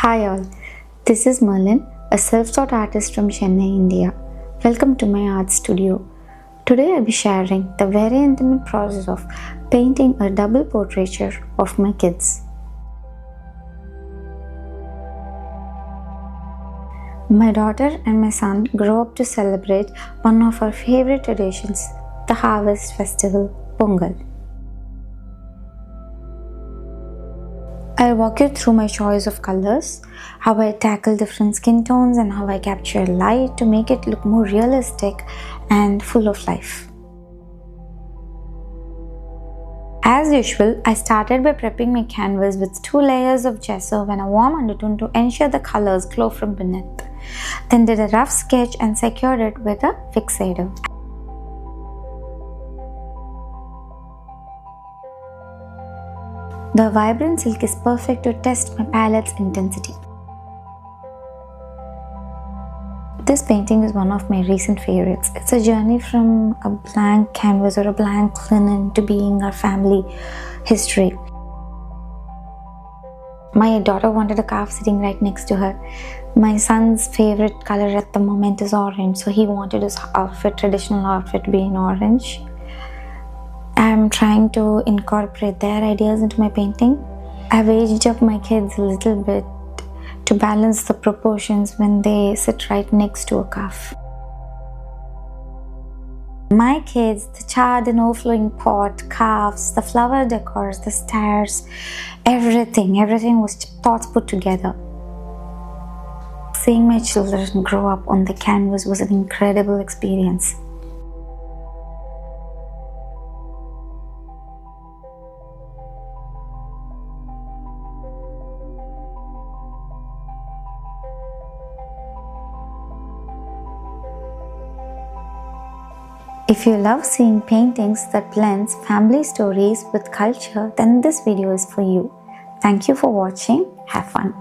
Hi all, this is Merlin, a self-taught artist from Chennai, India. Welcome to my art studio. Today I'll be sharing the very intimate process of painting a double portraiture of my kids. My daughter and my son grow up to celebrate one of our favorite traditions, the harvest festival, Pongal. I'll walk you through my choice of colors, how I tackle different skin tones and how I capture light to make it look more realistic and full of life. As usual, I started by prepping my canvas with 2 layers of gesso and a warm undertone to ensure the colors glow from beneath. Then did a rough sketch and secured it with a fixator. The vibrant silk is perfect to test my palette's intensity. This painting is one of my recent favorites. It's a journey from a blank canvas or a blank linen to being our family history. My daughter wanted a calf sitting right next to her. My son's favorite color at the moment is orange, so he wanted his traditional outfit to be in orange. I'm trying to incorporate their ideas into my painting. I've aged up my kids a little bit to balance the proportions when they sit right next to a calf. My kids, the charred and overflowing pot, calves, the flower decors, the stairs, everything was thoughts put together. Seeing my children grow up on the canvas was an incredible experience. If you love seeing paintings that blends family stories with culture, then this video is for you. Thank you for watching. Have fun.